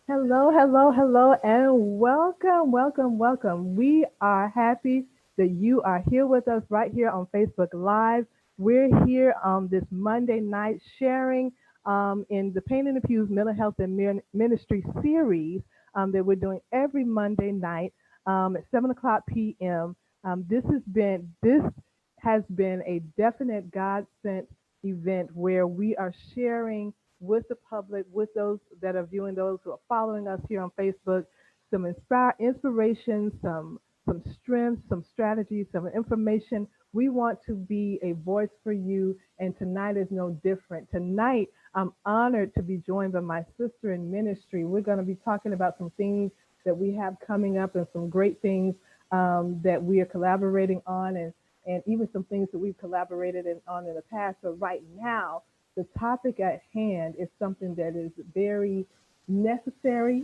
Hello, hello, hello, and welcome, welcome, welcome. We are happy that you are here with us right here on Facebook Live. We're here on this Monday night sharing in the Pain in the Pews Mental Health and Ministry series that we're doing every Monday night at 7 o'clock p.m. This has been a definite God sent event where we are sharing with the public, with those that are viewing, those who are following us here on Facebook, some inspiration, some strength, some strategies, some information. We want to be a voice for you, and tonight is no different. Tonight, I'm honored to be joined by my sister in ministry. We're going to be talking about some things that we have coming up and some great things that we are collaborating on, and even some things that we've collaborated on in the past. But right now, the topic at hand is something that is very necessary,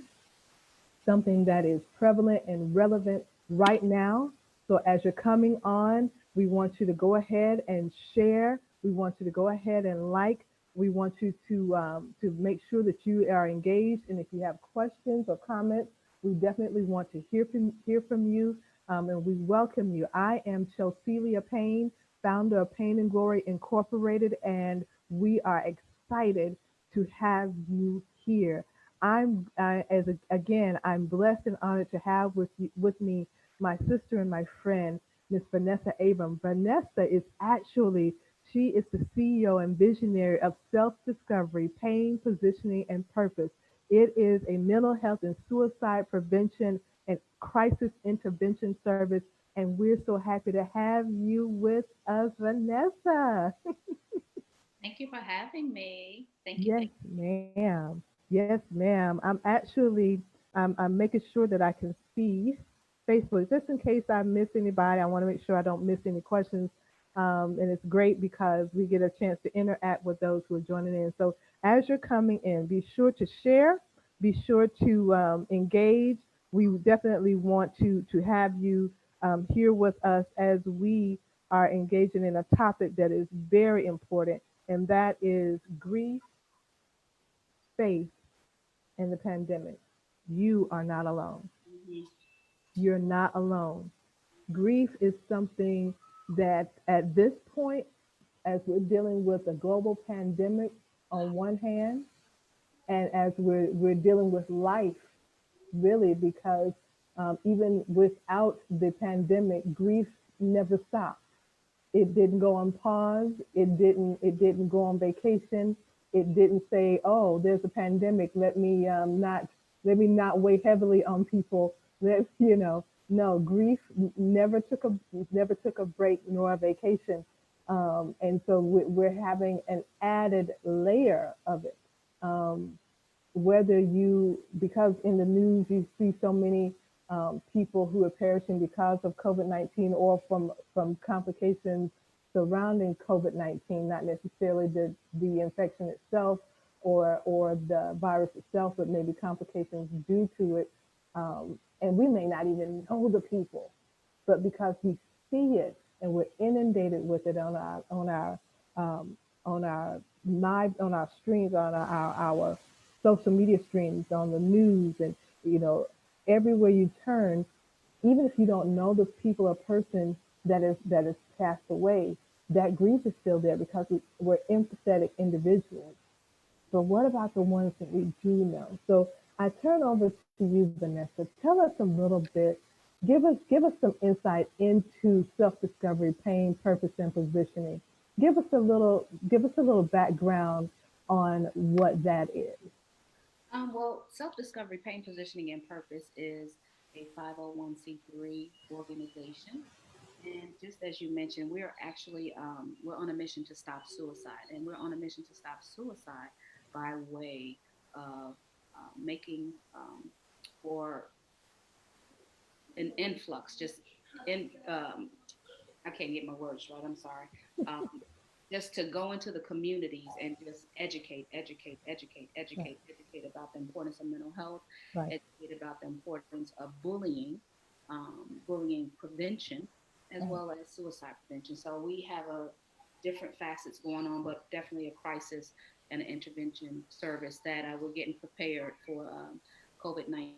something that is prevalent and relevant right now. So as you're coming on, we want you to go ahead and share. We want you to go ahead and like. We want you to make sure that you are engaged. And if you have questions or comments, we definitely want to hear from you. And we welcome you. I am Chelselia Payne, founder of Pain and Glory Incorporated, and we are excited to have you here. I'm blessed and honored to have with me my sister and my friend, Miss Vanessa Abram. Vanessa is actually she is the CEO and visionary of Self Discovery, Pain, Positioning, and Purpose. It is a mental health and suicide prevention and crisis intervention service, and we're so happy to have you with us, Vanessa. Thank you for having me. Thank you. Yes, ma'am. Yes, ma'am. I'm making sure that I can see Facebook just in case I miss anybody. I want to make sure I don't miss any questions. And it's great because we get a chance to interact with those who are joining in. So as you're coming in, be sure to share, be sure to engage. We definitely want to have you here with us as we are engaging in a topic that is very important, and that is grief, faith, and the pandemic. You are not alone. Mhm. You're not alone. Grief is something that at this point, as we're dealing with a global pandemic on one hand, and as we're dealing with life, really, because even without the pandemic, grief never stopped. It didn't go on pause. It didn't go on vacation. It didn't say, "Oh, there's a pandemic. Let me not weigh heavily on people." No, grief never took a break nor a vacation, and so we're having an added layer of it. Um, whether you, because in the news you see so many people who are perishing because of COVID-19 or from complications surrounding COVID-19, not necessarily the infection itself or the virus itself, but maybe complications due to it. And we may not even know the people, but because we see it and we're inundated with it um, on our live, on our streams, on our social media streams, on the news, and you know everywhere you turn, even if you don't know the people or person that is passed away, that grief is still there because we're empathetic individuals. But what about the ones that we do know? So I turn over to you, Vanessa. Tell us a little bit. Give us some insight into self-discovery, pain, purpose, and positioning. Give us a little background on what that is. Well, Self Discovery, Pain, Positioning, and Purpose is a 501c3 organization. And just as you mentioned, we're on a mission to stop suicide, and we're on a mission to stop suicide by way of making for an influx, just in I can't get my words right. I'm sorry. Um, just to go into the communities and just educate about the importance of mental health, Right. educate about the importance of bullying prevention, as Right. well as suicide prevention. So we have a different facets going on, but definitely a crisis and an intervention service that we're getting prepared for. COVID-19,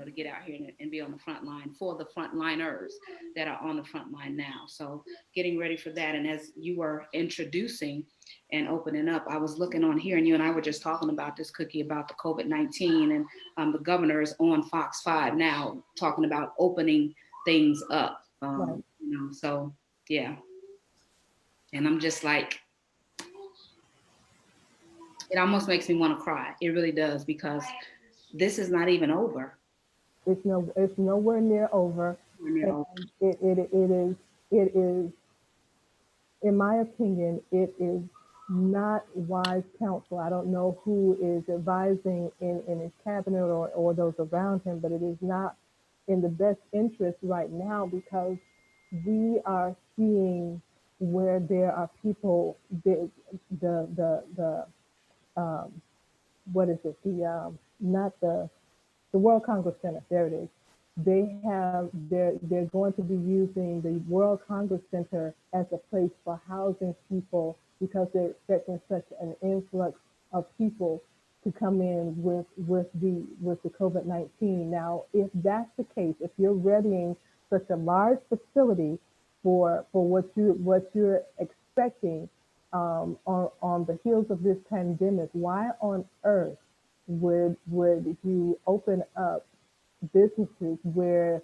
to get out here and be on the front line for the frontliners that are on the front line now. So getting ready for that. And as you were introducing and opening up, I was looking on here, and you and I were just talking about this, Cookie, about the COVID-19, and the governor is on Fox 5 now talking about opening things up. Right. So yeah. And I'm just like, it almost makes me want to cry. It really does, because this is not even over. It's nowhere near over, We're near and over. it is, in my opinion, it is not wise counsel. I don't know who is advising in his cabinet or those around him, but it is not in the best interest right now, because we are seeing where there are people, the what is it? Not the World Congress Center. There it is. They're going to be using the World Congress Center as a place for housing people, because they're expecting such an influx of people to come in with the COVID-19. Now, if that's the case, if you're readying such a large facility for what you're expecting, on the heels of this pandemic, why on earth would you open up businesses where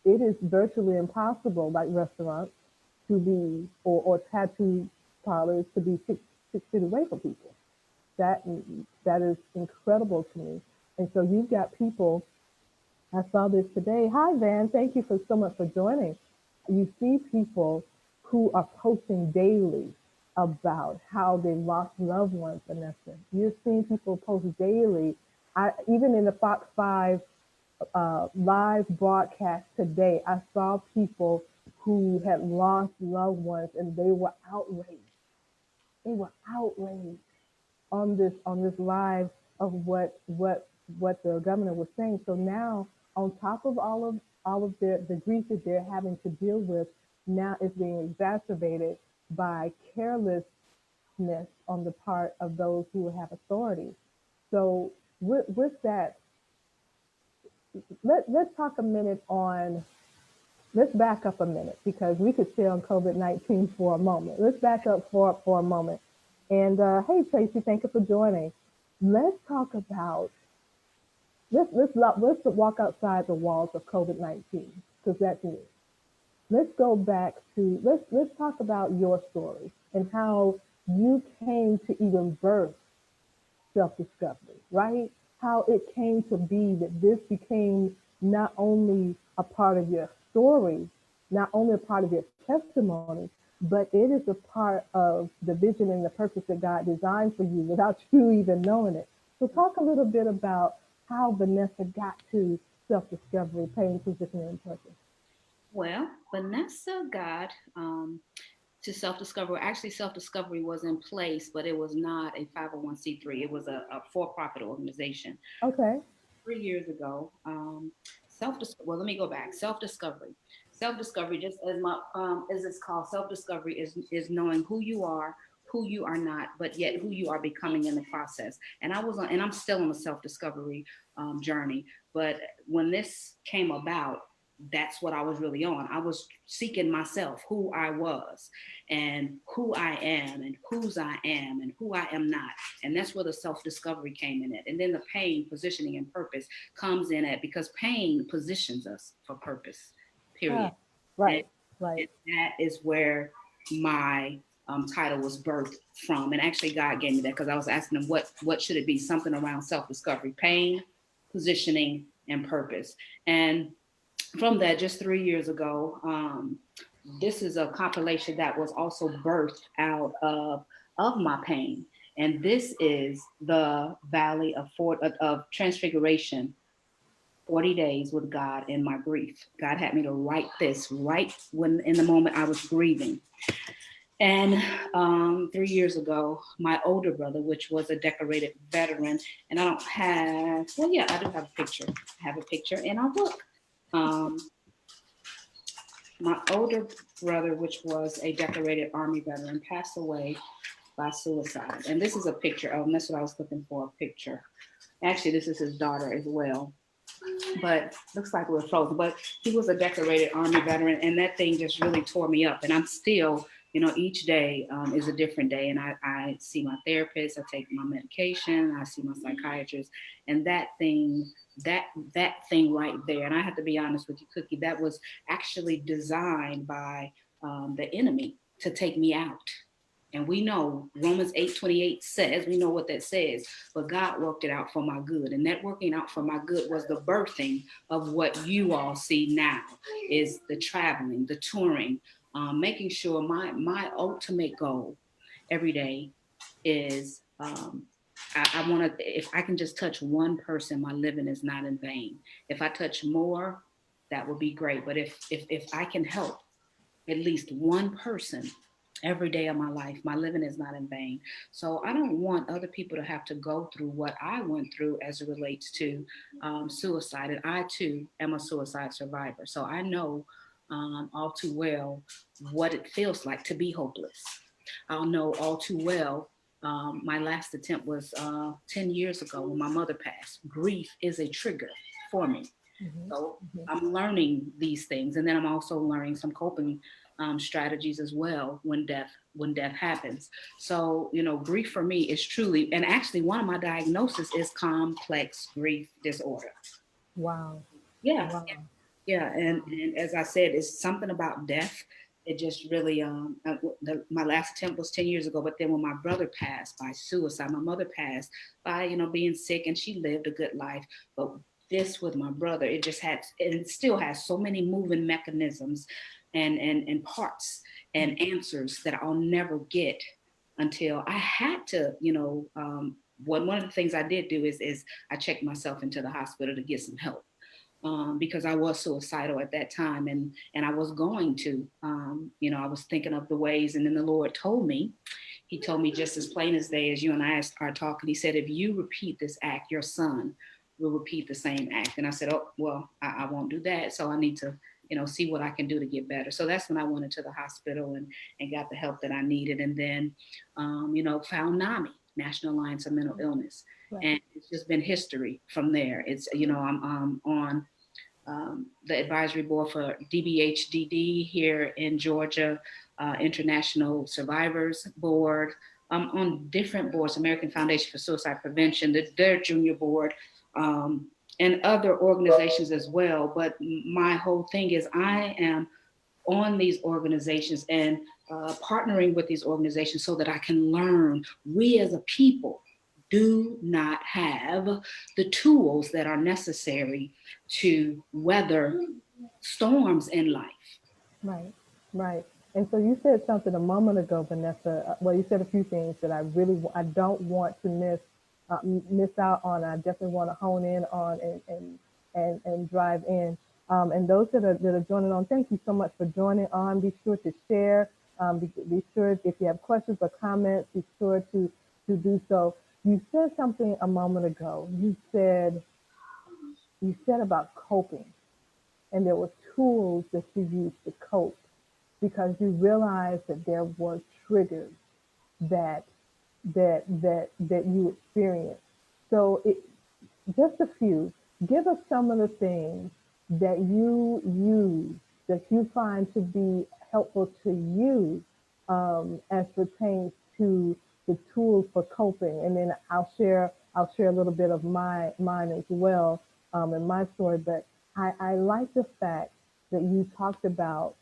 it is virtually impossible, like restaurants, to be, or tattoo parlors, to be 6 feet away from people? That that is incredible to me. And so you've got people. I saw this today. Hi, Van. Thank you for so much for joining. You see people who are posting daily about how they lost loved ones, Vanessa. You're seeing people post daily. Even in the Fox 5 live broadcast today, I saw people who had lost loved ones, and they were outraged. They were outraged on this live of what the governor was saying. So now, on top of all of the grief that they're having to deal with, now it's being exacerbated by carelessness on the part of those who have authority. So with that, let's talk a minute on, let's back up a minute, because we could stay on COVID-19 for a moment. Let's back up for a moment. And hey, Tracy, thank you for joining. Let's talk about, let's walk outside the walls of COVID-19, because that's new. Let's go back to, let's talk about your story and how you came to even birth self-discovery, right? How it came to be that this became not only a part of your story, not only a part of your testimony, but it is a part of the vision and the purpose that God designed for you without you even knowing it. So talk a little bit about how Vanessa got to self-discovery, pain, positioning, and purpose. Well, Vanessa got to self-discovery. Actually, self-discovery was in place, but it was not a 501c3. It was a for-profit organization. Okay. 3 years ago, self. Well, let me go back. Self-discovery. Self-discovery, just as it's called, self-discovery is knowing who you are not, but yet who you are becoming in the process. And I'm still on a self-discovery journey. But when this came about, that's what I was really on. I was seeking myself, who I was, and who I am, and whose I am, and who I am not. And that's where the self discovery came in it. And then the pain, positioning, and purpose comes in it, because pain positions us for purpose, period. Ah, And, right, right. and that is where my title was birthed from. And actually, God gave me that, because I was asking him, what should it be? Something around self discovery, pain, positioning, and purpose. And from that, just 3 years ago, this is a compilation that was also birthed out of my pain. And this is the Valley of Transfiguration, 40 days with God in my grief. God had me to write this right when, in the moment I was grieving. And 3 years ago, my older brother, which was a decorated veteran, and I don't have, well, yeah, I do have a picture. I have a picture in our book. Um, my older brother, which was a decorated Army veteran, passed away by suicide. And this is a picture of him. That's what I was looking for, a picture. Actually, this is his daughter as well. But looks like we're frozen. But he was a decorated Army veteran, and that thing just really tore me up. And I'm still, each day is a different day. And I see my therapist, I take my medication, I see my psychiatrist, and that that thing right there. And I have to be honest with you, Cookie, that was actually designed by the enemy to take me out. And we know Romans 8:28 says, we know what that says, but God worked it out for my good. And that working out for my good was the birthing of what you all see now is the traveling, the touring, making sure my ultimate goal every day is I want to, if I can just touch one person, my living is not in vain. If I touch more, that would be great. But if I can help at least one person every day of my life, my living is not in vain. So I don't want other people to have to go through what I went through as it relates to suicide. And I too am a suicide survivor. So I know all too well what it feels like to be hopeless. I'll know all too well. My last attempt was 10 years ago when my mother passed. Grief is a trigger for me. Mm-hmm. So Mm-hmm. I'm learning these things, and then I'm also learning some coping strategies as well when death happens. So grief for me is truly, and actually, one of my diagnoses is complex grief disorder. Wow. Yeah, Wow. yeah, and Wow. and as I said, it's something about death. It just really my last attempt was 10 years ago, but then when my brother passed by suicide, my mother passed by being sick, and she lived a good life. But this with my brother, it just had, and it still has so many moving mechanisms, and parts and answers that I'll never get until I had to, one of the things I did do is I checked myself into the hospital to get some help, because I was suicidal at that time, and I was going to, I was thinking of the ways, and then the Lord told me, He told me just as plain as day, as you and I are talking. He said, if you repeat this act, your son will repeat the same act. And I said, oh well, I won't do that. So I need to, see what I can do to get better. So that's when I went into the hospital and got the help that I needed, and then, found NAMI, National Alliance of Mental Illness. Right. And it's just been history from there. It's, I'm on the advisory board for DBHDD here in Georgia, International Survivors Board. I'm on different boards, American Foundation for Suicide Prevention, their junior board, and other organizations as well. But my whole thing is I am on these organizations and partnering with these organizations so that I can learn. We as a people do not have the tools that are necessary to weather storms in life. Right, right. And so you said something a moment ago, Vanessa. Well, you said a few things that I really, I don't want to miss out on. I definitely want to hone in on and drive in. And those that are joining on, thank you so much for joining on. Be sure to share. Be sure if you have questions or comments, be sure to do so. You said something a moment ago. You said about coping, and there were tools that you used to cope because you realized that there were triggers that that you experienced. So just a few. Give us some of the things that you use that you find to be helpful to you as pertains to the tools for coping, and then I'll share a little bit of mine as well, and my story. But I like the fact that you talked about,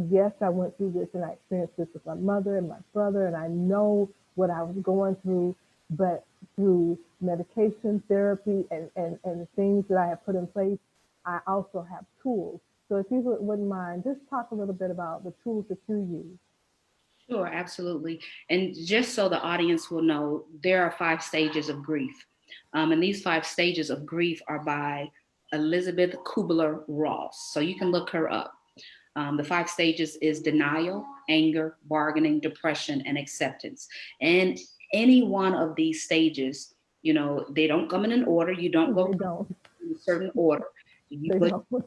yes, I went through this and I experienced this with my mother and my brother, and I know what I was going through, but through medication, therapy, and the things that I have put in place, I also have tools. So if you wouldn't mind, just talk a little bit about the tools that you use. Sure, absolutely. And just so the audience will know, there are 5 stages of grief. And these 5 stages of grief are by Elizabeth Kubler-Ross. So you can look her up. The 5 stages is denial, anger, bargaining, depression, and acceptance. And any one of these stages, they don't come in an order. You don't go They through don't. in a certain order, They but don't.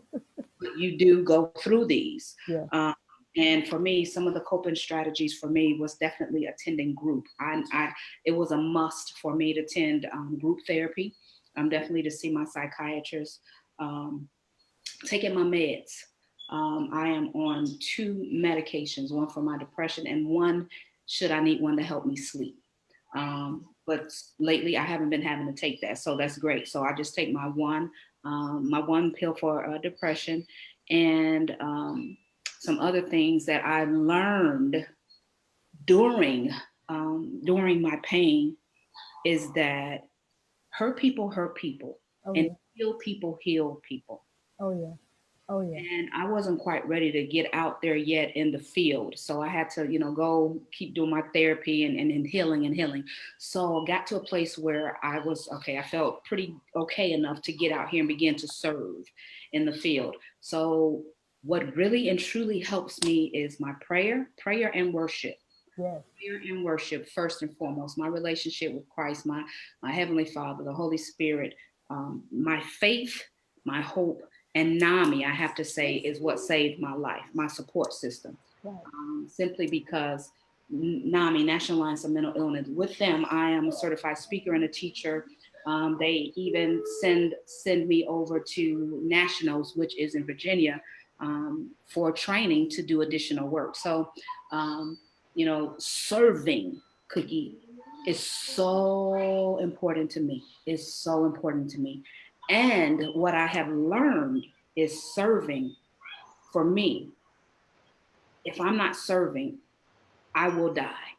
you do go through these. Yeah. And for me, some of the coping strategies for me was definitely attending group. It was a must for me to attend group therapy. I'm definitely to see my psychiatrist, um, taking my meds. I am on two medications, one for my depression and one should I need one to help me sleep. But lately I haven't been having to take that, so that's great. So I just take my one pill for depression, and some other things that I learned during during my pain is that hurt people, Oh and yeah. heal people. Oh yeah. Oh yeah. And I wasn't quite ready to get out there yet in the field. So I had to, go keep doing my therapy and healing and healing. So I got to a place where I was okay. I felt pretty okay enough to get out here and begin to serve in the field. So what really and truly helps me is my prayer and worship. Yes. Prayer and worship first and foremost. My relationship with Christ, my heavenly Father, the Holy Spirit, my faith, my hope, and NAMI. I have to say is what saved my life, my support system. Right. Simply because NAMI, National Alliance of Mental Illness, with them, I am a certified speaker and a teacher. They even send me over to Nationals, which is in Virginia, for training to do additional work. So, um, serving Cookie is so important to me. It's so important to me. And what I have learned is serving for me. If I'm not serving, I will die.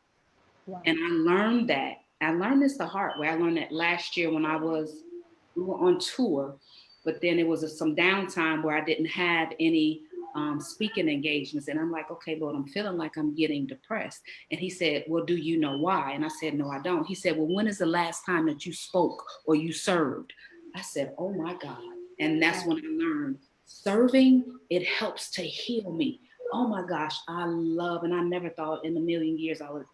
Right. And I learned that. I learned this the hard way. I learned that last year when we were on tour, but then it was some downtime where I didn't have any speaking engagements. And I'm like, okay, Lord, I'm feeling like I'm getting depressed. And he said, well, do you know why? And I said, no, I don't. He said, well, when is the last time that you spoke or you served? I said, oh my God. And that's Right. when I learned serving, it helps to heal me. Oh my gosh, I love, and I never thought in a million years I would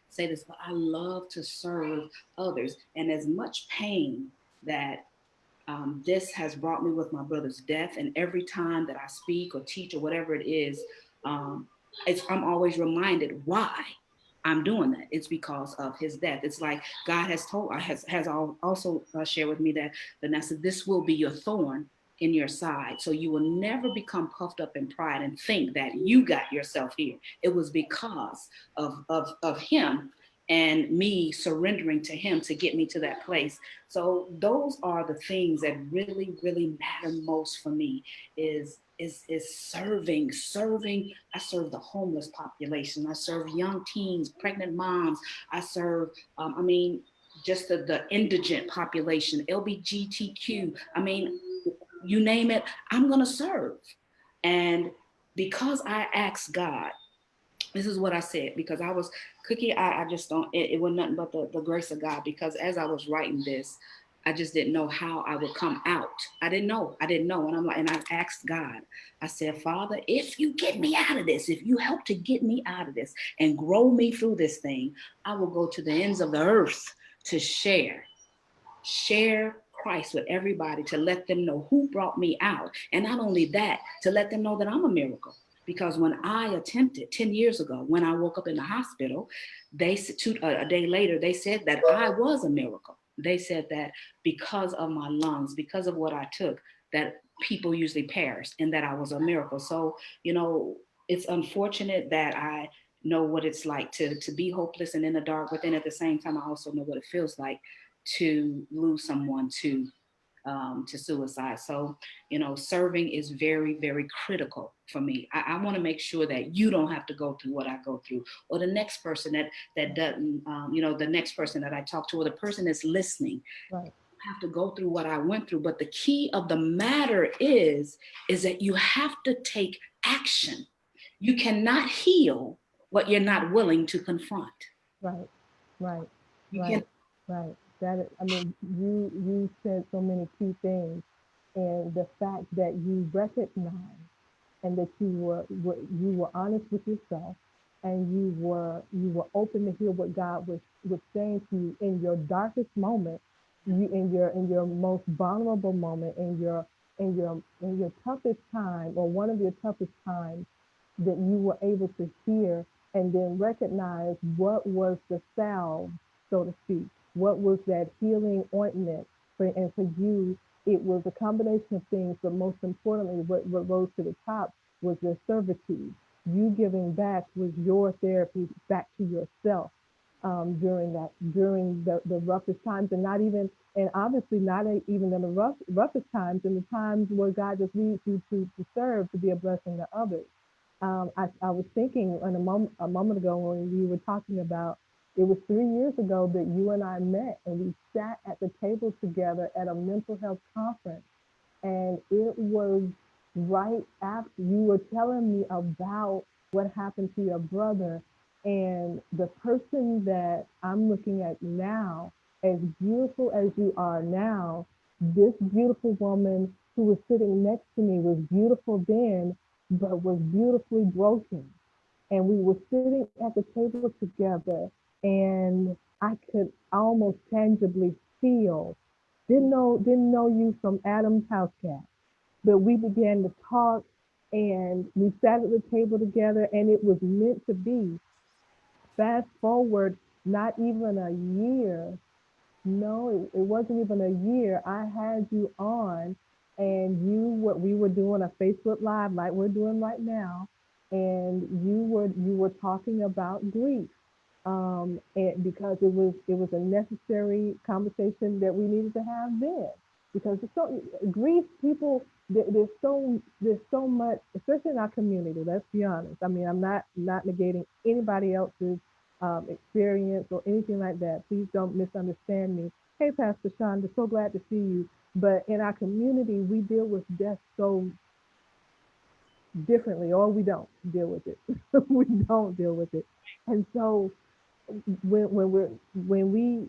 say this, but I love to serve others. And as much pain that this has brought me with my brother's death, and every time that I speak or teach or whatever it is, um, I'm always reminded why I'm doing that. It's because of his death. It's like God has also shared with me that Vanessa, this will be your thorn in your side. So you will never become puffed up in pride and think that you got yourself here. It was because of him and me surrendering to him to get me to that place. So those are the things that really, really matter most for me is serving. I serve the homeless population. I serve young teens, pregnant moms. I serve, I mean, just the indigent population, LBGTQ. I mean, you name it, I'm going to serve. And because I asked God, this is what I said, because I was Cookie. I just don't, it was nothing but the grace of God. Because as I was writing this, I just didn't know how I would come out. I didn't know. And I'm like, and I asked God, I said, Father, if you get me out of this, if you help to get me out of this and grow me through this thing, I will go to the ends of the earth to share Christ with everybody, to let them know who brought me out. And not only that, to let them know that I'm a miracle. Because when I attempted 10 years ago, when I woke up in the hospital, a day later, they said that I was a miracle. They said that because of my lungs, because of what I took, that people usually perish and that I was a miracle. So, it's unfortunate that I know what it's like to be hopeless and in the dark, but then at the same time, I also know what it feels like to lose someone to suicide. So, serving is very, very critical for me. I want to make sure that you don't have to go through what I go through, or the next person that doesn't, the next person that I talk to, or the person that's listening Right. have to go through what I went through. But the key of the matter is that you have to take action. You cannot heal what you're not willing to confront. Right. Right. You can. Right. Right. That is, I mean, you said so many key things, and the fact that you recognize and that you were honest with yourself, and you were open to hear what God was saying to you in your darkest moment, you in your most vulnerable moment, in your toughest time, or one of your toughest times, that you were able to hear and then recognize what was the salve, so to speak, what was that healing ointment for and for you, it was a combination of things, but most importantly, what rose to the top was your servitude. You giving back was your therapy back to yourself during the roughest times, and not even and obviously not even in the roughest times, in the times where God just needs you to serve, to be a blessing to others. I was thinking a moment ago when we were talking about it was 3 years ago that you and I met and we sat at the table together at a mental health conference. And it was right after you were telling me about what happened to your brother. And the person that I'm looking at now, as beautiful as you are now, this beautiful woman who was sitting next to me was beautiful then, but was beautifully broken. And we were sitting at the table together, and I could almost tangibly feel. Didn't know you from Adam's house cat, but we began to talk, and we sat at the table together, and it was meant to be. Fast forward, not even a year, no, it wasn't even a year. I had you on, and what we were doing a Facebook Live like we're doing right now, and you were talking about grief, and because it was a necessary conversation that we needed to have then, because it's so grief people there's so much, especially in our community. Let's be honest. I mean, I'm not negating anybody else's experience or anything like that. Please don't misunderstand me. Hey, Pastor Shonda, so glad to see you. But in our community, we deal with death so differently, or we don't deal with it. We don't deal with it. And so when we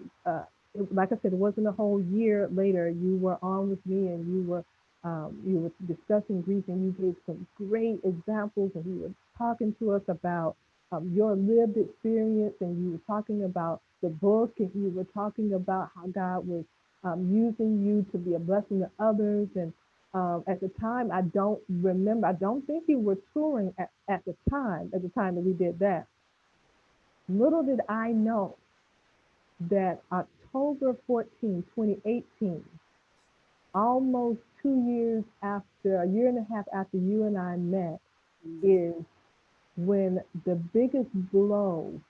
like I said, it wasn't a whole year later. You were on with me, and you were discussing grief, and you gave some great examples, and you were talking to us about your lived experience, and you were talking about the book, and you were talking about how God was using you to be a blessing to others. And at the time, I don't remember. I don't think you were touring at the time that we did that. Little did I know that October 14, 2018, almost 2 years after, a year and a half after you and I met, Mm-hmm. is when the biggest blow,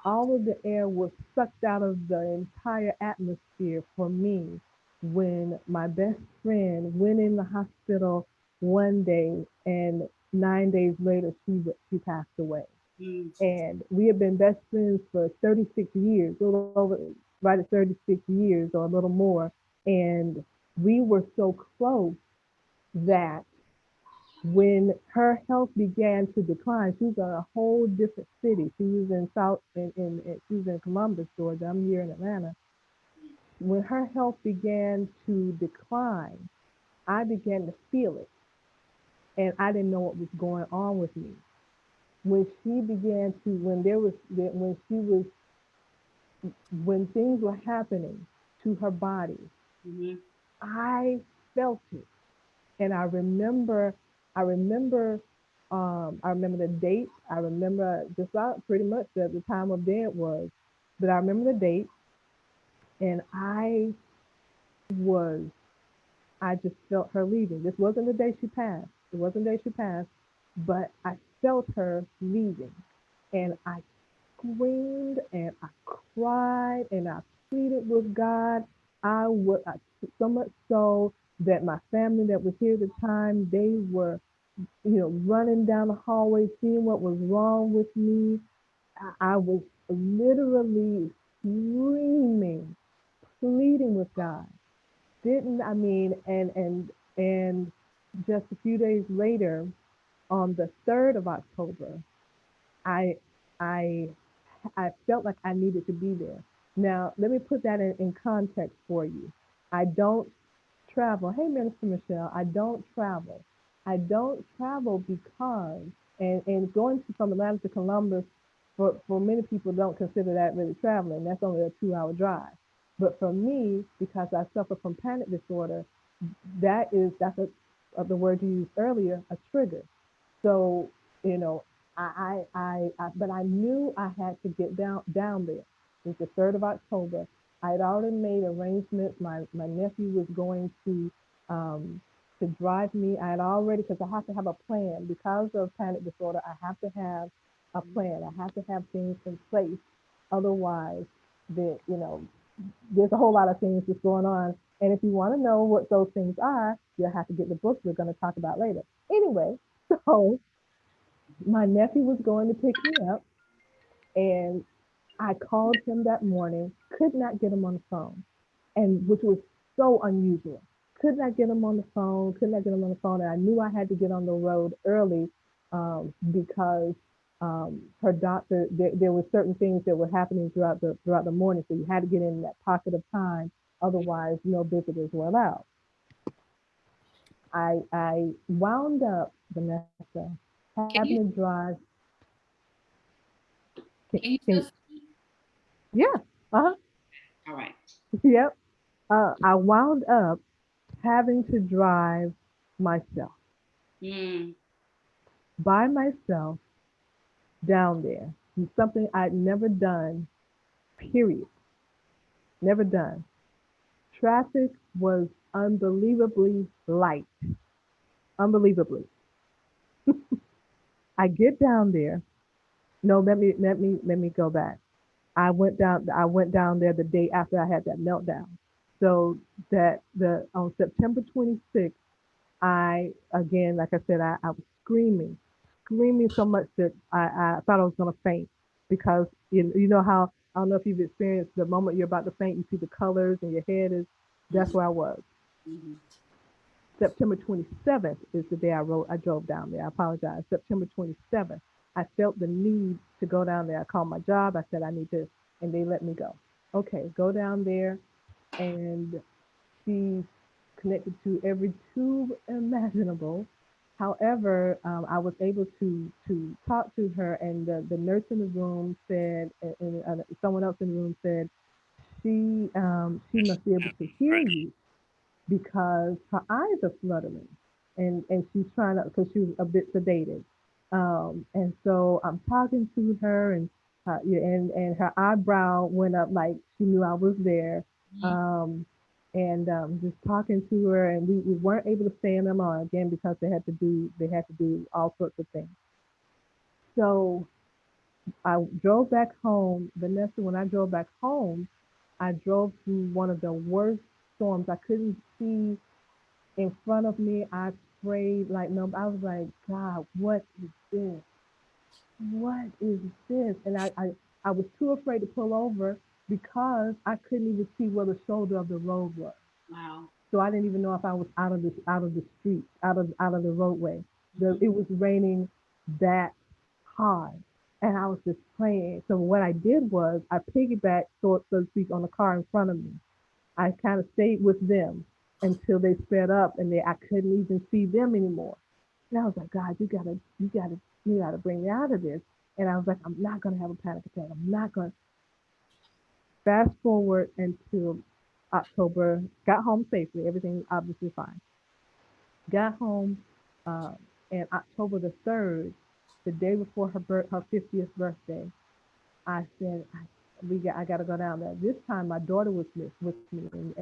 all of the air was sucked out of the entire atmosphere for me when my best friend went in the hospital one day, and 9 days later she passed away. Mm, And we have been best friends for 36 years, a little over, right at 36 years or a little more. And we were so close that when her health began to decline, she was in a whole different city. She was in she was in Columbus, Georgia. I'm here in Atlanta. When her health began to decline, I began to feel it, and I didn't know what was going on with me. When she began to, when she was when things were happening to her body, mm-hmm. I felt it. And I remember, I remember the date. I remember just about pretty much the time of day it was. But I remember the date, and was, I just felt her leaving. This wasn't the day she passed. It wasn't the day she passed, but I felt her leaving. And I screamed and I cried and I pleaded with God. So much so that my family that was here at the time, they were, running down the hallway, seeing what was wrong with me. I was literally screaming, pleading with God. Didn't I mean? And just a few days later, on the 3rd of October, I I I felt like I needed to be there. Now, let me put that in context for you. I don't travel. Hey, Minister Michelle, I don't travel. I don't travel because, and going from Atlanta to Columbus, for many people don't consider that really traveling. That's only a 2 hour drive. But for me, because I suffer from panic disorder, that's the word you used earlier, a trigger. So, you know, but I knew I had to get down there. It was the 3rd of October. I had already made arrangements. My nephew was going to drive me. I had already, because I have to have a plan because of panic disorder. I have to have a plan. I have to have things in place. Otherwise, there's a whole lot of things that's going on. And if you want to know what those things are, you'll have to get the book we're going to talk about later. Anyway, so my nephew was going to pick me up, and I called him that morning, could not get him on the phone, and which was so unusual. Could not get him on the phone, could not get him on the phone, and I knew I had to get on the road early because her doctor, there were certain things that were happening throughout the morning, so you had to get in that pocket of time. Otherwise, no visitors were allowed. I wound up, Vanessa, having Can to you drive. can you Can, still see? yeah, uh-huh, All right. yep. I wound up having to drive myself, Mm, by myself, down there. Something I'd never done, period. Never done. Traffic was unbelievably light. Unbelievably. I get down there. No, let me go back. I went down there the day after I had that meltdown. So that the on September 26th, I again, like I said, I was screaming, screaming so much that I thought I was gonna faint because you know how I don't know if you've experienced the moment you're about to faint, you see the colors and your head is that's mm-hmm, where I was. mm-hmm, September 27th is the day I drove down there. I apologize. September 27th, I felt the need to go down there. I called my job. I said I need to, and they let me go. Okay, go down there, and she's connected to every tube imaginable. However, I was able to talk to her, and the nurse in the room said, and someone else in the room said, she must be able to hear you because her eyes are fluttering, and she's trying to because she was a bit sedated. And so I'm talking to her, and yeah, and her eyebrow went up like she knew I was there. mm-hmm, Um, and just talking to her, and we weren't able to stay in them on again because they had to do all sorts of things. So I drove back home, Vanessa. When I drove back home, I drove through one of the worst storms. I couldn't see in front of me. I prayed like no. I was like, God, what is this? What is this? And I was too afraid to pull over because I couldn't even see where the shoulder of the road was. wow. So I didn't even know if I was out of the street, out of the roadway. Mm-hmm, It was raining that hard, and I was just praying. So what I did was I piggybacked, so to speak, on the car in front of me. I kind of stayed with them until they sped up, and I couldn't even see them anymore. And I was like, God, you gotta bring me out of this. And I was like, I'm not gonna have a panic attack. I'm not gonna. Fast forward until October. Got home safely. Everything obviously fine. Got home, um, and October the 3rd, the day before her 50th birthday, I said, I got to go down there. This time, my daughter was with me, and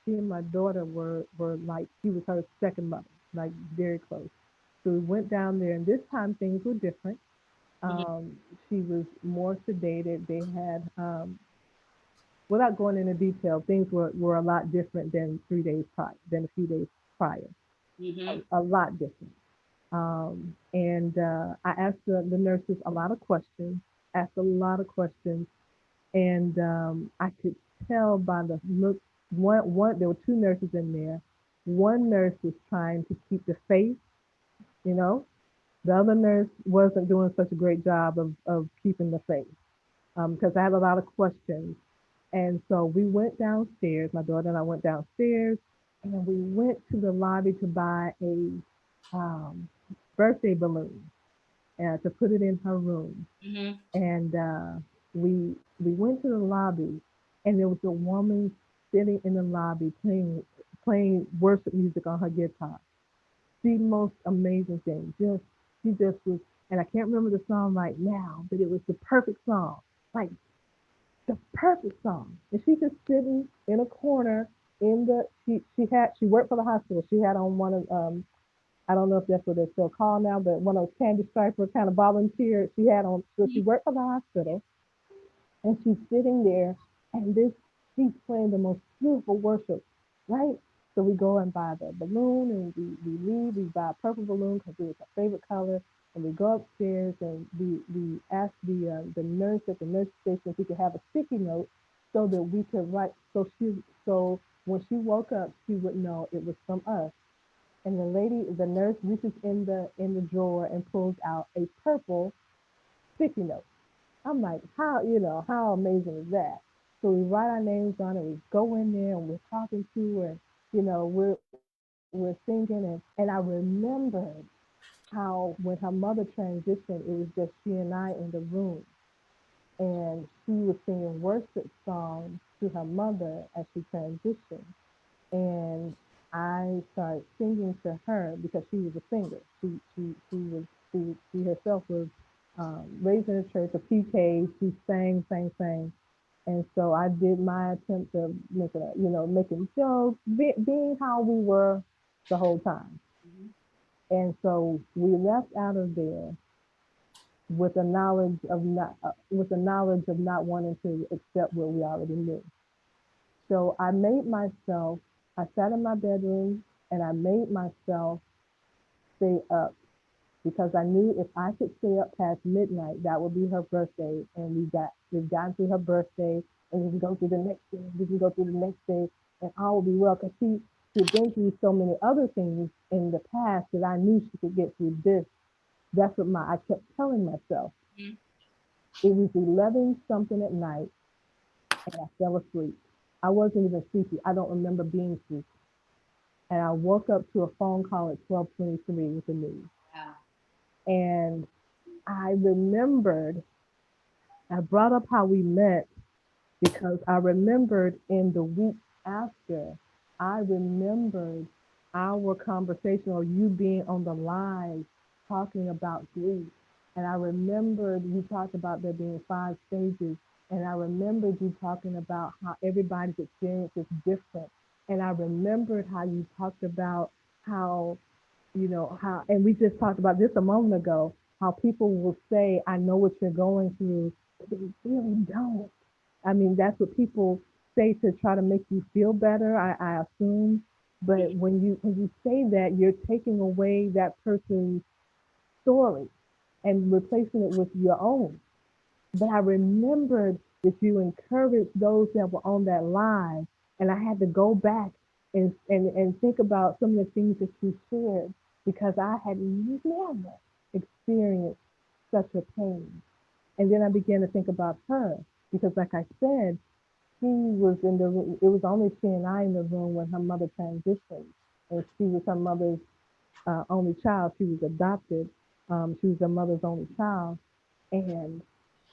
she and my daughter were like she was her second mother, like very close. So we went down there, and this time things were different. mm-hmm, She was more sedated. They had, without going into detail, things were a lot different than 3 days prior, than a few days prior. mm-hmm, A lot different. And I asked the nurses a lot of questions, asked a lot of questions, and I could tell by the look. One, there were two nurses in there. One nurse was trying to keep the faith, you know. The other nurse wasn't doing such a great job of keeping the faith because I had a lot of questions. And so we went downstairs. My daughter and I went downstairs, and we went to the lobby to buy a um, birthday balloon to put it in her room. mm-hmm. And we went to the lobby, and there was a woman sitting in the lobby playing worship music on her guitar. The most amazing thing. Just she just was, and I can't remember the song right now, but it was the perfect song. Like the perfect song. And she just sitting in a corner in the she worked for the hospital. She had on one of I don't know if that's what they're still called now, but one of those candy striper kind of volunteers she had on. So she worked for the hospital, and she's sitting there, and she's playing the most beautiful worship, right? So we go and buy the balloon, and we leave. We buy a purple balloon because it was our favorite color, and we go upstairs, and we ask the nurse at the nurse station if we could have a sticky note so that we could write. So when she woke up, she would know it was from us. And the nurse reaches in the drawer and pulls out a purple sticky note. I'm like, how amazing is that? So we write our names on it. We go in there and we're talking to her. We're singing, and I remembered how when her mother transitioned, it was just she and I in the room, and she was singing worship songs to her mother as she transitioned, and I started singing to her because she was a singer. She herself was raised in a church, a PK. She sang, and so I did my attempt to making jokes, being how we were the whole time. Mhm. And so we left out of there with the knowledge of not wanting to accept what we already knew. So I made myself. I sat in my bedroom and I made myself stay up because I knew if I could stay up past midnight, that would be her birthday, and we've gotten through her birthday, and we can go through the next day, we can go through the next day, and all will be well. Because she had been through so many other things in the past that I knew she could get through this. That's what I kept telling myself. Mhm. It was 11 something at night, and I fell asleep. I wasn't even sleepy. I don't remember being sleepy. And I woke up to a phone call at 12:23 with the news. Wow. And I remembered, I brought up how we met because I remembered in the weeks after, I remembered our conversation or you being on the line talking about grief. And I remembered you talked about there being 5 stages. And I remembered you talking about how everybody's experience is different. And I remembered how you talked about how how, and we just talked about this a moment ago, how people will say, I know what you're going through, but they really don't. I mean, that's what people say to try to make you feel better, I assume. But when you say that, you're taking away that person's story and replacing it with your own. But I remembered that you encouraged those that were on that line, and I had to go back and think about some of the things that you shared because I had never experienced such a pain. And then I began to think about her because, like I said, she was in the room. It was only she and I in the room when her mother transitioned, and she was her mother's only child. She was adopted. She was her mother's only child, and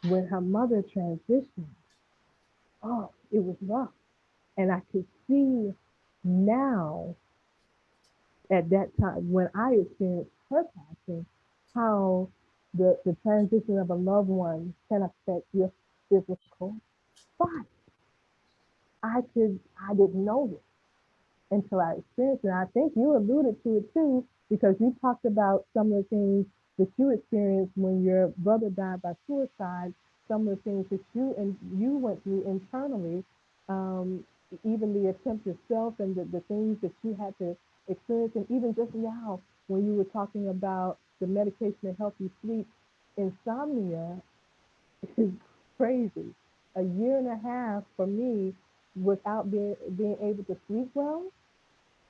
when her mother transitioned, oh, it was rough. And I could see now at that time when I experienced her passing, how the transition of a loved one can affect your physical body. I didn't know this until I experienced it. And I think you alluded to it too, because you talked about some of the things that you experienced when your brother died by suicide, some of the things that you went through internally, um, even the attempt yourself and the things that you had to experience. And even just now, when you were talking about the medication to help you sleep, insomnia is crazy. A year and a half for me without being able to sleep well,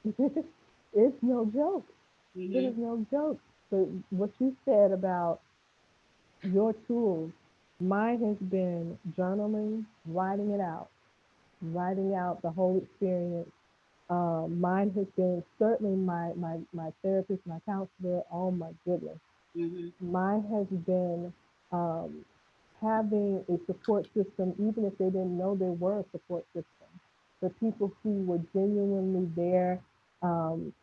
it's no joke. It is Mhm. no joke. But what you said about your tools, mine has been journaling, writing out the whole experience. Mine has been certainly my therapist, my counselor. Oh my goodness. Mhm. Mine has been um, having a support system, even if they didn't know there were a support system. The people who were genuinely there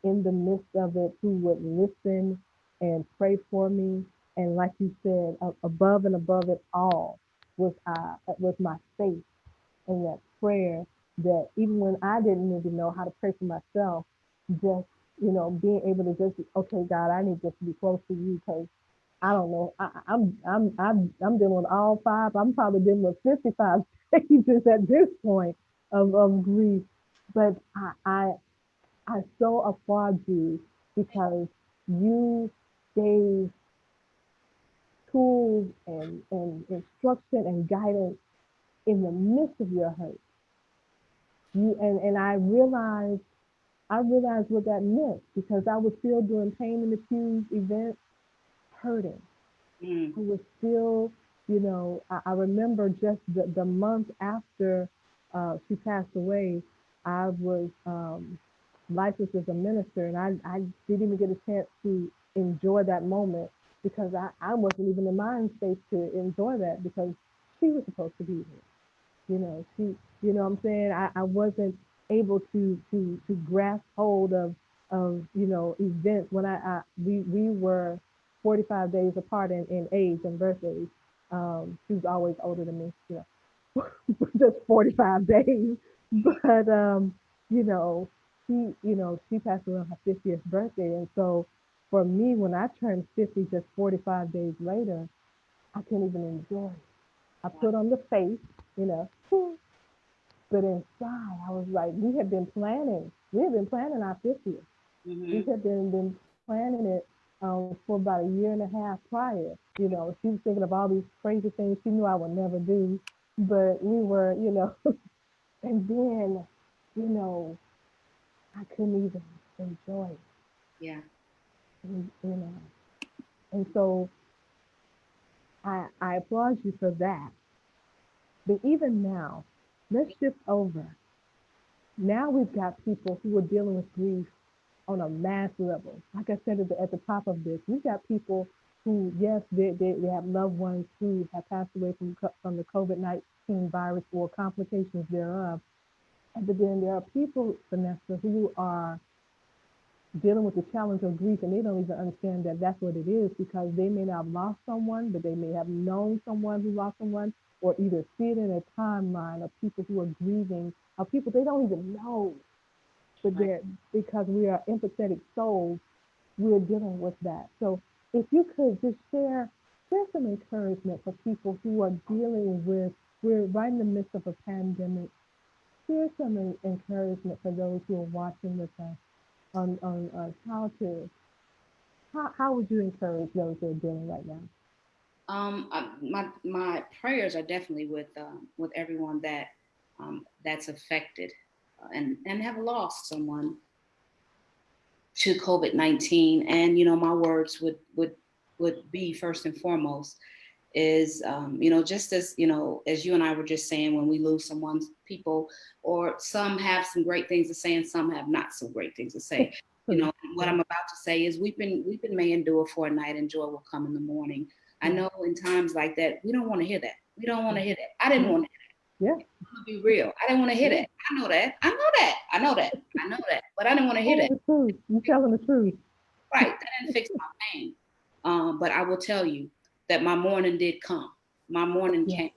in the midst of it, who would listen and pray for me. And like you said, above and above it all, with my faith and that prayer, that even when I didn't even know how to pray for myself, just, being able to just, okay, God, I need just to be close to you, because I don't know. I'm dealing with all five. I'm probably dealing with 55 stages at this point of grief. But I so applaud you, because you gave tools and instruction and guidance in the midst of your hurt. And I realized what that meant, because I was still doing pain in the pews events, hurting. Mm. I was still, I remember just the month after she passed away, I was licensed as a minister, and I didn't even get a chance to enjoy that moment, because I wasn't even in mind space to enjoy that, because she was supposed to be here. She, what I'm saying, I wasn't able to grasp hold of events when we were 45 days apart in age and birthdays. She was always older than me, just 45 days. But you know, she passed away on her 50th birthday, and so for me, when I turned 50, just 45 days later, I couldn't even enjoy it. I put on the face, you know, but inside, I was like, we had been planning. We had been planning our 50th. We Mm-hmm. had been planning it for about a year and a half prior. She was thinking of all these crazy things she knew I would never do, but we were, and then, you know, I couldn't even enjoy it, Yeah. you know. And so I applaud you for that. But even now, let's shift over. Now we've got people who are dealing with grief on a mass level. Like I said at the top of this, we've got people who, yes, they have loved ones who have passed away from the COVID-19 virus or complications thereof. But then there are people, Vanessa, who are dealing with the challenge of grief, and they don't even understand that that's what it is, because they may not have lost someone, but they may have known someone who lost someone, or either see it in a timeline of people who are grieving, of people they don't even know, but Right. they're, because we are empathetic souls, we're dealing with that. So if you could just share some encouragement for people who are dealing with, we're right in the midst of a pandemic. Share some encouragement for those who are watching with us on how would you encourage those who are dealing right now? My prayers are definitely with everyone that's affected, and have lost someone to COVID-19. And my words would be first and foremost is, just as as you and I were just saying, when we lose someone, people, or some have some great things to say and some have not so great things to say. True. What Yeah. I'm about to say is, weeping may endure for a night, and joy will come in the morning. I Yeah. know in times like that, we don't want to hear that. We don't want Yeah. to hear that. I didn't Yeah. want to. Yeah. I'm gonna be real. I didn't want to hear Yeah. that. I know that. I know that. I know that. I know that. But I didn't want to hear Telling that. the truth. You telling the truth. Right. That didn't fix my pain. But I will tell you that my morning did come. My morning Yeah. came.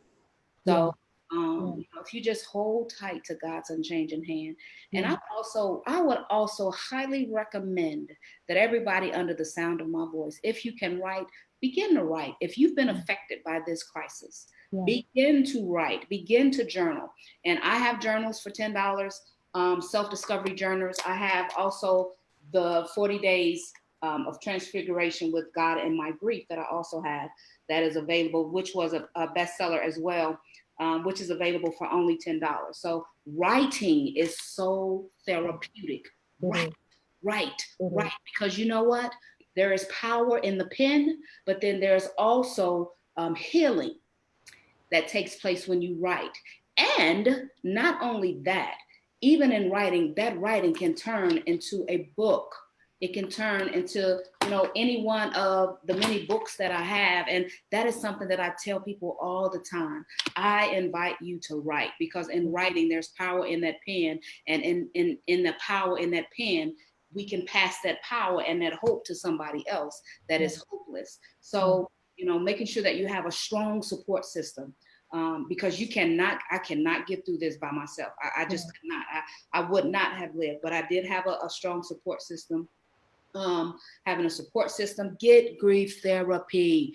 Yeah. So, Yeah. if you just hold tight to God's unchanging hand, and Yeah. I would also highly recommend that everybody under the sound of my voice, if you can write, begin to write. If you've been affected by this crisis, Yeah. begin to write, begin to journal. And I have journals for $10, self-discovery journals. I have also the 40 days of transfiguration with God and my grief that I also have, that is available, which was a bestseller as well, which is available for only $10. So writing is so Yeah. therapeutic. It Write, is. write, It write, is. because you know what? There is power in the pen, but then there's also healing that takes place when you write. And not only that, even in writing, that writing can turn into a book. It can turn into, any one of the many books that I have. And that is something that I tell people all the time. I invite you to write, because in writing, there's power in that pen. And in the power in that pen, we can pass that power and that hope to somebody else that Yeah. is hopeless. Yeah. So, making sure that you have a strong support system. because I cannot get through this by myself. I just could not. I would not have lived, but I did have a strong support system. Having a support system, get grief therapy.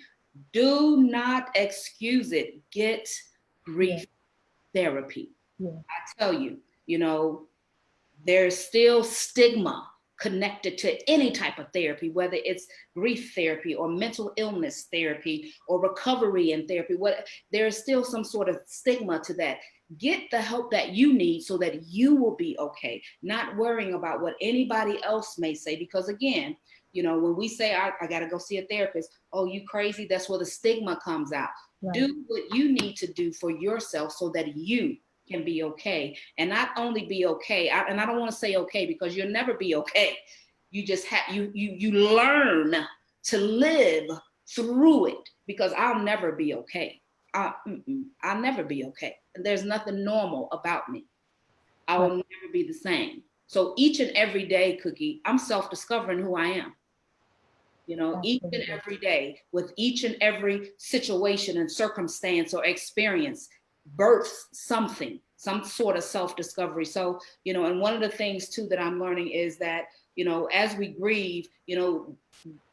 Do not excuse it. Get Yeah. grief therapy. Yeah. I tell you, you know, there's still stigma connected to any type of therapy, whether it's grief therapy or mental illness therapy or recovery and therapy. There is still some sort of stigma to that. Get the help that you need so that you will be okay, not worrying about what anybody else may say. Because again, when we say I got to go see a therapist, oh, you crazy, that's where the stigma comes out. Right. Do what you need to do for yourself so that you can be okay, and not only be okay. And I don't want to say okay because you'll never be okay. You just have you learn to live through it, because I'll never be okay. I'll never be okay. There's nothing normal about me. I will Right. never be the same. So each and every day, Cookie, I'm self-discovering who I am. Each and Absolutely. every day, with each and every situation and circumstance or experience, births something, some sort of self-discovery. So, and one of the things too that I'm learning is that, as we grieve,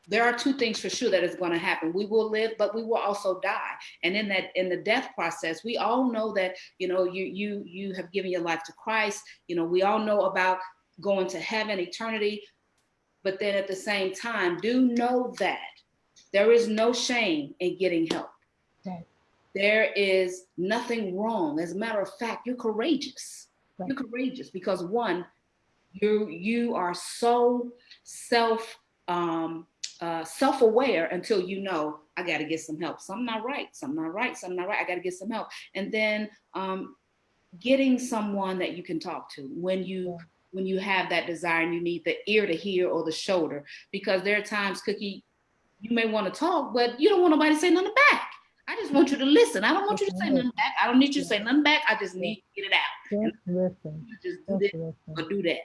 there are two things for sure that is going to happen. We will live, but we will also die. And in the death process, we all know that, you have given your life to Christ. We all know about going to heaven, eternity. But then at the same time, do know that there is no shame in getting help. Right. There is nothing wrong. As a matter of fact, you're courageous. Right. You're courageous because one, you are so self self-aware until I got to get some help. Something not right. Something not right. Something not right. I got to get some help. And then getting someone that you can talk to Yeah. when you have that desire and you need the ear to hear or the shoulder, because there are times, Cookie, you may want to talk, but you don't want nobody to say nothing back. I just want you to listen. I don't want Just you to say nothing listen. back. I don't need you to Yeah. say nothing back. I just Yeah. need to get it out. And Just listen. you just do Just this listen. or do that.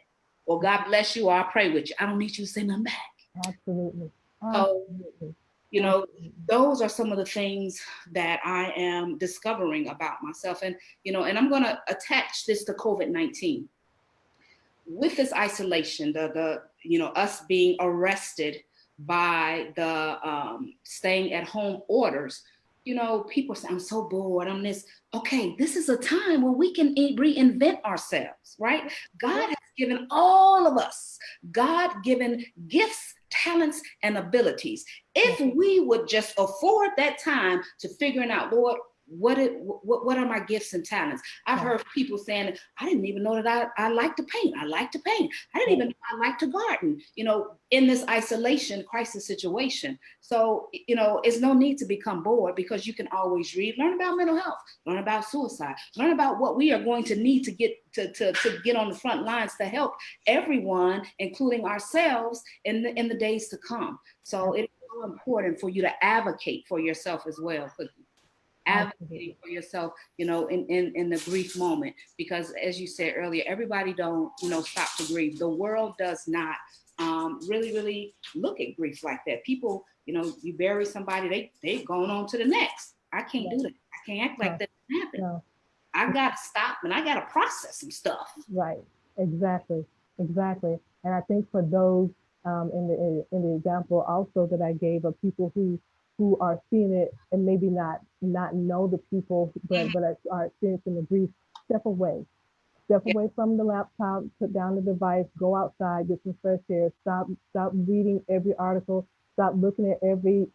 Or God bless you, or I pray with you. I don't need you to say nothing back. Absolutely. So, Absolutely. you know, Absolutely. those are some of the things that I am discovering about myself. And, and I'm going to attach this to COVID-19. With this isolation, us being arrested by the staying at home orders, people say, I'm so bored, I'm this. Okay, this is a time where we can reinvent ourselves, right? God has given all of us God-given gifts, talents, and abilities. Yeah. If we would just afford that time to figuring out, Lord, what are my gifts and talents? I've Right. heard people saying, I didn't even know that I like to paint. I like to paint. I didn't Right. even know I like to garden, in this isolation crisis situation. So, it's no need to become bored, because you can always read, learn about mental health, learn about suicide, learn about what we are going to need to get to get on the front lines to help everyone, including ourselves, in the days to come. So it is so important for you to advocate for yourself as well. Advocating Absolutely. for yourself, in the grief moment, because as you said earlier, everybody don't, stop to grieve. The world does not really look at grief like that. People, you bury somebody, they going on to the next. I can't do Right. that. I can't act like No. that didn't happen. No. I gotta stop and I gotta process some stuff. Right. Exactly. Exactly. And I think for those in the example also that I gave of people who are seeing it and maybe not know the people, but are experiencing the grief, step away. Step Yeah, away from the laptop, put down the device, go outside, get some fresh air. Stop reading every article. Stop looking at every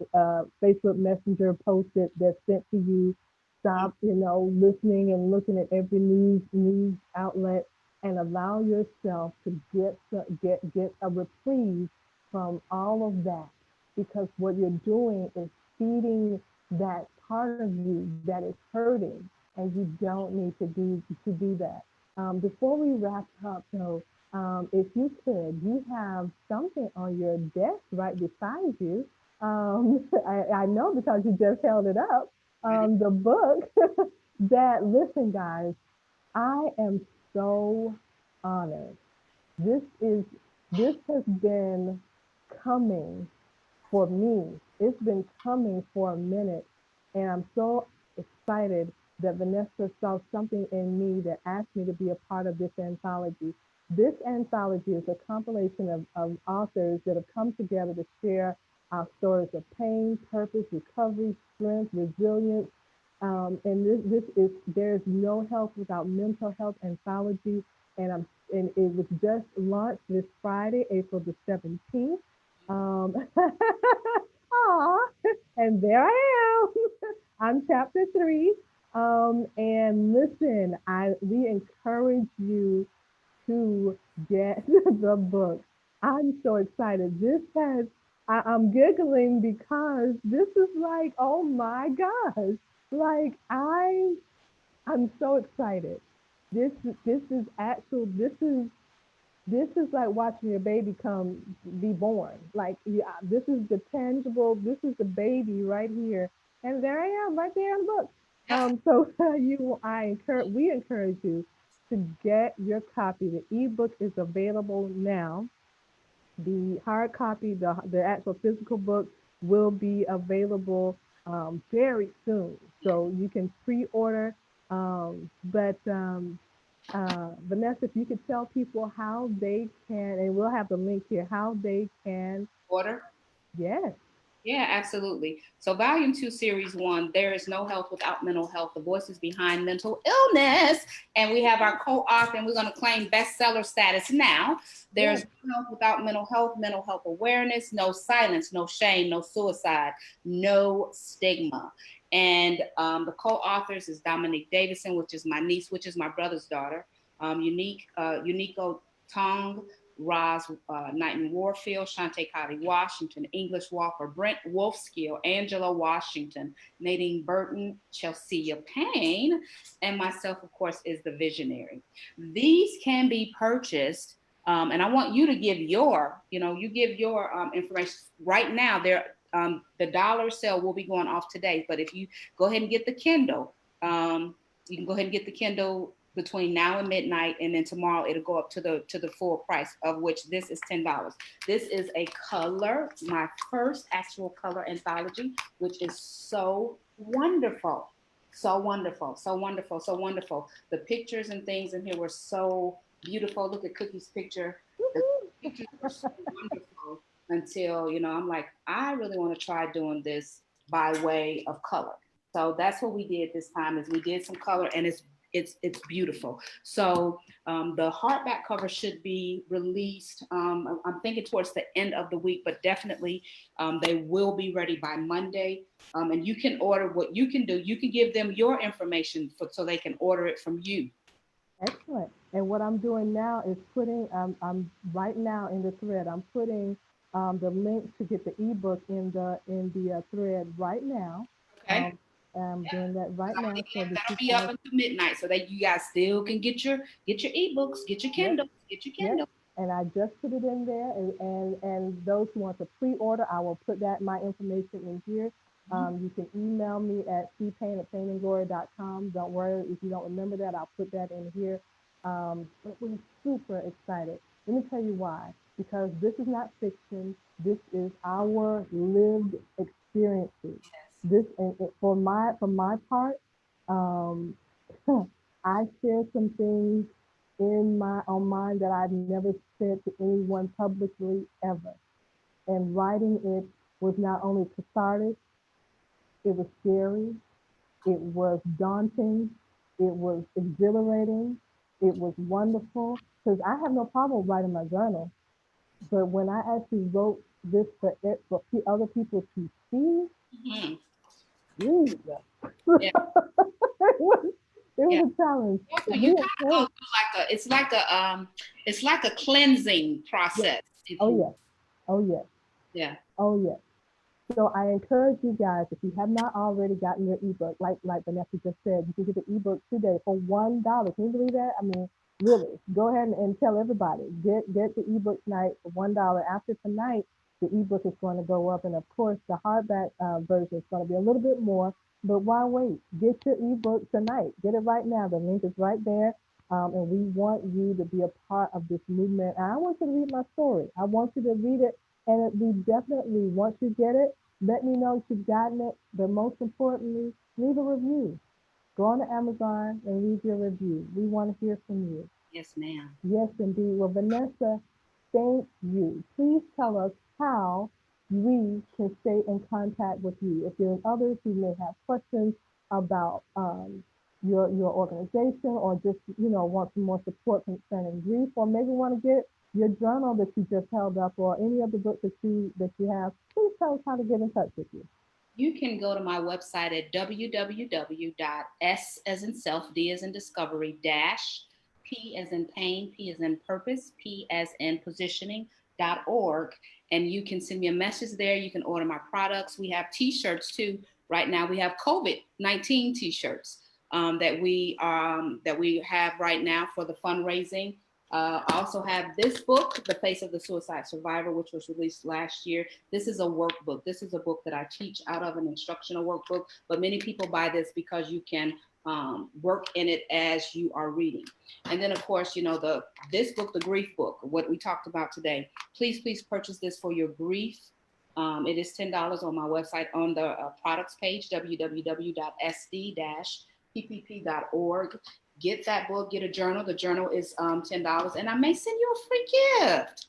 Facebook Messenger post that's sent to you. Stop, listening and looking at every news outlet, and allow yourself to get a reprieve from all of that, because what you're doing is feeding that part of you that is hurting, and you don't need to do that. Before we wrap up, though, if you could, you have something on your desk right beside you. I know because you just held it up. The book that, listen, guys, I am so honored. This is this has been coming for me. It's been coming for a minute, and I'm so excited that Vanessa saw something in me that asked me to be a part of this anthology. This anthology is a compilation of authors that have come together to share our stories of pain, purpose, recovery, strength, resilience. And this is There's No Health Without Mental Health anthology, and it was just launched this Friday, April the 17th. Um, aw, and there I am. I'm chapter 3. And listen, I we encourage you to get the book. I'm so excited. I'm giggling because this is like, oh my gosh. Like I'm so excited. This this is actual this is like watching your baby be born. Like, yeah, this is the tangible, this is the baby right here. And there I am, right there in the book. So we encourage you to get your copy. The ebook is available now. The hard copy, the actual physical book, will be available very soon. So you can pre-order. But Vanessa, if you could tell people how they can, and we'll have the link here, how they can. Order. Yes. Yeah, absolutely. So, Volume 2, Series 1, There is No Health Without Mental Health, The Voices Behind Mental Illness. And we have our co author, and we're going to claim bestseller status now. There's Yes. no health without mental health awareness, no silence, no shame, no suicide, no stigma. And the co authors is Dominique Davison, which is my niece, which is my brother's daughter, Unico Tong, Roz Knighton Warfield, Shantae Cotty Washington, English Walker, Brent Wolfskill, Angela Washington, Nadine Burton, Chelsea Payne, and myself, of course, is the visionary. These can be purchased, and I want you to give you give your information right now. The dollar sale will be going off today, but if you go ahead and get the Kindle, you can go ahead and get the Kindle between now and midnight, and then tomorrow it'll go up to the full price, of which this is $10. This is a color, my first actual color anthology, which is so wonderful. So wonderful, so wonderful, so wonderful. The pictures and things in here were so beautiful. Look at Cookie's picture. The pictures were so wonderful until, I'm like, I really want to try doing this by way of color. So that's what we did this time, is we did some color, and it's beautiful. So the hardback cover should be released. I'm thinking towards the end of the week, but definitely they will be ready by Monday. And you can order. What you can do, you can give them your information so they can order it from you. Excellent. And what I'm doing now is I'm right now in the thread. I'm putting the link to get the ebook in the thread right now. Okay. Um, I'm doing that right now so that That'll you be up guys. until midnight, so that you guys still can get your ebooks, get your Yep. Kindles, get your Yep. Kindle. And I just put it in there, and those who want to pre-order, I will put my information in here. You can email me at cpain@painandglory.com. Don't worry if you don't remember that. I'll put that in here. But we're super excited. Let me tell you why. Because this is not fiction. This is our lived experiences. This and for my part, um, I share some things in my on mine that I've never said to anyone publicly ever. And writing it was not only cathartic, it was scary, it was daunting, it was exhilarating, it was wonderful. Because I have no problem writing my journal, but when I actually wrote this for other people to see, Mhm. Jesus, Yeah, it yeah. was a challenge. Also, But you we kind of go encourage, through it's like a cleansing yes, process, if oh you. yes, oh yes, Yeah. oh yes. So I encourage you guys, if you have not already gotten your ebook, like Vanessa just said, you can get the ebook today for $1. Can you believe that? I mean, really, go ahead and tell everybody, get the ebook tonight for $1. After tonight, the ebook is going to go up, and of course, the hardback version is going to be a little bit more. But why wait? Get your ebook tonight. Get it right now. The link is right there. And we want you to be a part of this movement. And I want you to read my story. I want you to read it, and we definitely, once you get it, let me know you've gotten it, but most importantly, leave a review. Go on to Amazon and leave your review. We want to hear from you. Yes, ma'am. Yes, indeed. Well, Vanessa, thank you. Please tell us how we can stay in contact with you. If there's others who may have questions about your organization, or just want some more support concerning grief, or maybe want to get your journal that you just held up, or any other book that you have, please tell us how to get in touch with you. You can go to my website at www.s as in self, D as in discovery, dash, P as in pain, P as in purpose, P as in positioning.org. And you can send me a message there. You can order my products. We have t-shirts too. Right now we have COVID-19 t-shirts that we have right now for the fundraising. I also have this book, The Face of the Suicide Survivor, which was released last year. This is a workbook. This is a book that I teach out of an instructional workbook, but many people buy this because you can work in it as you are reading. And then, of course, this book, the grief book, what we talked about today. Please purchase this for your grief. It is $10 on my website on the products page, www.sd-ppp.org. Get that book, get a journal. The journal is $10, and I may send you a free gift.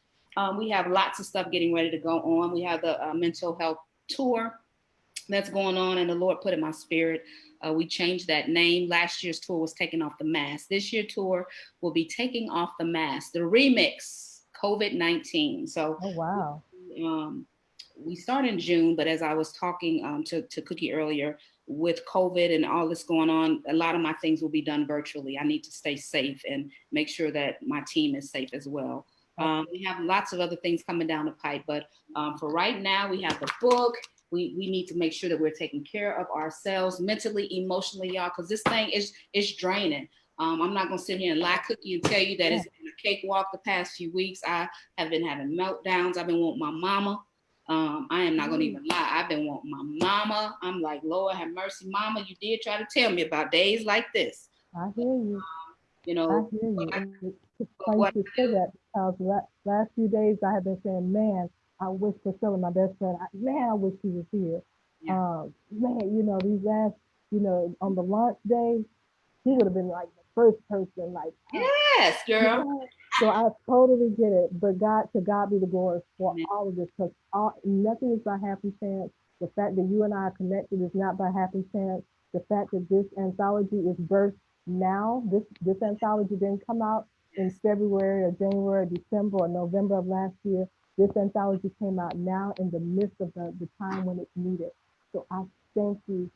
We have lots of stuff getting ready to go on. We have the mental health tour that's going on, and the Lord put in my spirit. We changed that name. Last year's tour was taking off the mask. This year tour will be taking off the mask. The remix, COVID-19. So Oh, wow. um, we start in June, but as I was talking to Cookie earlier, with COVID and all this going on, a lot of my things will be done virtually. I need to stay safe and make sure that my team is safe as well. We have lots of other things coming down the pipe, but for right now, we have the book. We need to make sure that we're taking care of ourselves mentally, emotionally, y'all, because this thing is draining. I'm not gonna sit here and lie, Cookie, and tell you that Yeah. it's been a cakewalk the past few weeks. I have been having meltdowns. I've been wanting my mama. I am not gonna Mm, even lie. I've been wanting my mama. I'm like, Lord have mercy, mama. You did try to tell me about days like this. I hear you. You I know, hear but, you. And it's but funny what to say that, because last few days I have been saying, man, I wish Priscilla, my best friend, man, I wish she was here. yeah, Man, these last, on the launch day, he yeah. would have been like the first person, like, Yes, girl. yeah. So I totally get it. But to God be the glory for Amen. all of this, because nothing is by happy chance. The fact that you and I are connected is not by happy chance. The fact that this anthology is birthed now, this anthology didn't come out in Yes, February or January or December or November of last year. This anthology came out now in the midst of the time when it's needed. So I thank you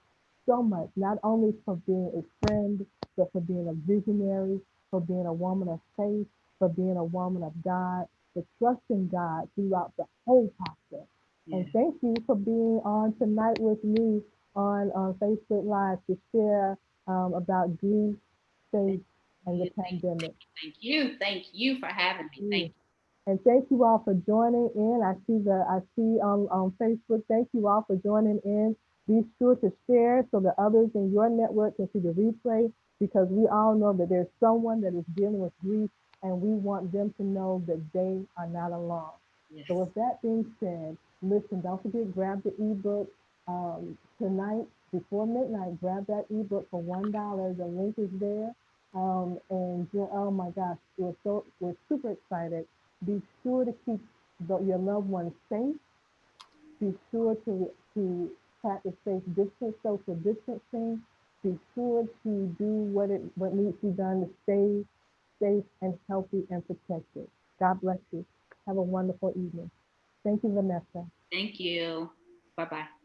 so much, not only for being a friend, but for being a visionary, for being a woman of faith, for being a woman of God, for trusting God throughout the whole process. And yes, thank you for being on tonight with me on Facebook Live to share about grief, faith, and the yes. pandemic. Thank you for having me. Thank And thank you all for joining in. I see on Facebook. Thank you all for joining in. Be sure to share so that others in your network can see the replay, because we all know that there's someone that is dealing with grief, and we want them to know that they are not alone. you. So Yes, with that being said, listen, don't forget, grab the ebook tonight before midnight. Grab that ebook for $1. The link is there. Oh my gosh, we're super excited. Be sure to keep your loved ones safe. Be sure to practice safe distance, social distancing. Be sure to do what needs to be done to stay safe and healthy and protected. God bless you. Have a wonderful evening. Thank you, Vanessa. thank you. Bye bye.